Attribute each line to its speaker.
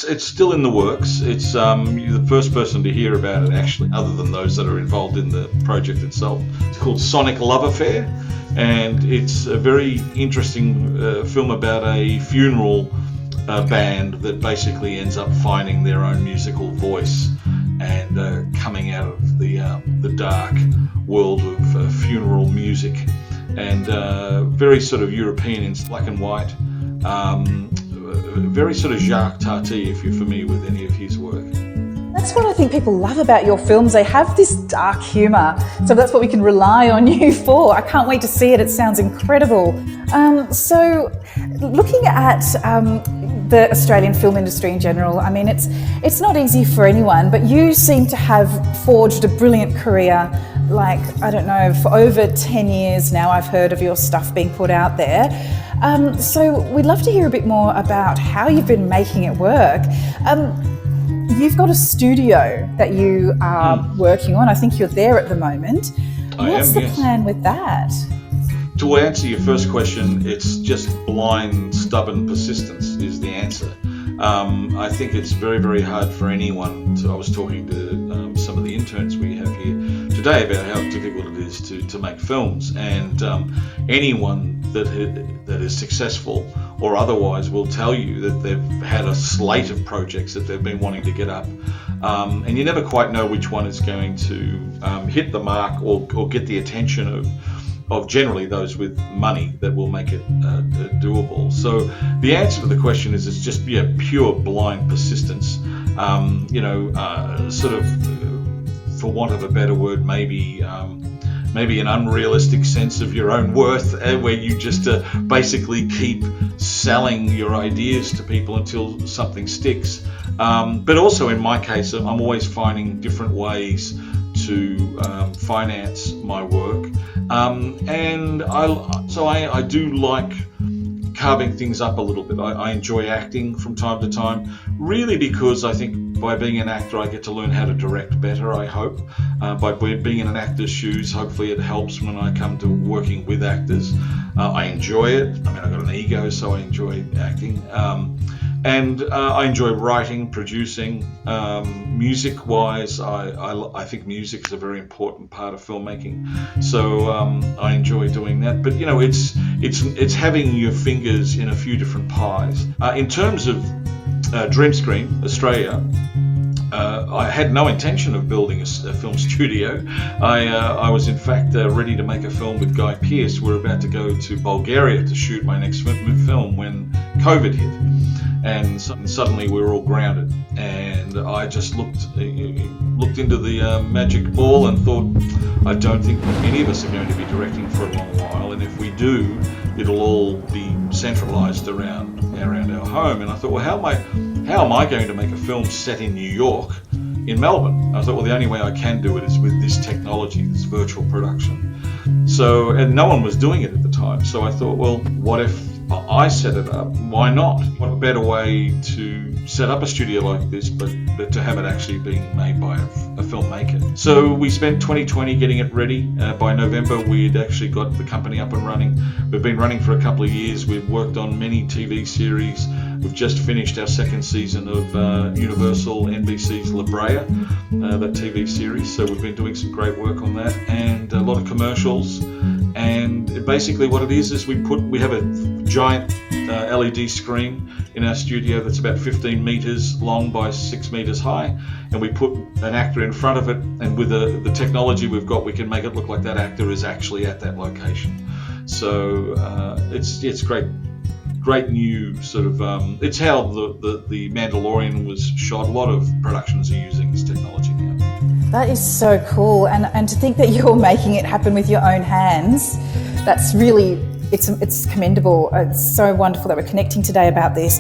Speaker 1: it's still in the works. It's you're the first person to hear about it, actually, other than those that are involved in the project itself. It's called Sonic Love Affair, and it's a very interesting film about a funeral band that basically ends up finding their own musical voice and coming out of the dark world of funeral music, and very sort of European in black and white. Very sort of Jacques Tati, if you're familiar with any of his work.
Speaker 2: That's what I think people love about your films. They have this dark humour, so that's what we can rely on you for. I can't wait to see it. It sounds incredible. So looking at the Australian film industry in general, I mean, it's not easy for anyone, but you seem to have forged a brilliant career. Like, I don't know, for over 10 years now I've heard of your stuff being put out there. So we'd love to hear a bit more about how you've been making it work. You've got a studio that you are working on. I think you're there at the moment. What's the plan with that?
Speaker 1: To answer your first question, it's just blind, stubborn persistence is the answer. I think it's very, very hard for anyone I was talking to some of the interns we have here today about how difficult it is to make films, and anyone that is successful or otherwise will tell you that they've had a slate of projects that they've been wanting to get up, and you never quite know which one is going to hit the mark or get the attention of generally those with money that will make it doable. So the answer to the question is it's just pure blind persistence. Sort of, for want of a better word, maybe an unrealistic sense of your own worth, where you just basically keep selling your ideas to people until something sticks. But also in my case, I'm always finding different ways to finance my work, and I do like carving things up a little bit. I enjoy acting from time to time, really, because I think by being an actor I get to learn how to direct better, I hope. By being in an actor's shoes, hopefully it helps when I come to working with actors. I enjoy it. I mean, I've got an ego, so I enjoy acting. And I enjoy writing, producing. Music-wise, I think music is a very important part of filmmaking. So I enjoy doing that. But it's having your fingers in a few different pies. In terms of Dream Screen Australia, I had no intention of building a film studio. I was in fact ready to make a film with Guy Pearce. We're about to go to Bulgaria to shoot my next film when COVID hit. And suddenly we were all grounded, and I just looked into the magic ball and thought, I don't think any of us are going to be directing for a long while, and if we do, it'll all be centralised around our home. And I thought, well, how am I going to make a film set in New York, in Melbourne? I thought, well, the only way I can do it is with this technology, this virtual production. So, and no one was doing it at the time, so I thought, well, what if I set it up? Why not? What a better way to set up a studio like this, but to have it actually being made by a filmmaker. So we spent 2020 getting it ready. By November, we'd actually got the company up and running. We've been running for a couple of years. We've worked on many TV series. We've just finished our second season of Universal NBC's La Brea, that TV series. So we've been doing some great work on that, and a lot of commercials. And basically what it is we have a giant LED screen in our studio that's about 15 meters long by 6 meters high, and we put an actor in front of it, and with the technology we've got, we can make it look like that actor is actually at that location. So it's great new sort of it's how the Mandalorian was shot. A lot of productions are using this technology now.
Speaker 2: That is so cool, and to think that you're making it happen with your own hands, that's really, it's commendable. It's so wonderful that we're connecting today about this.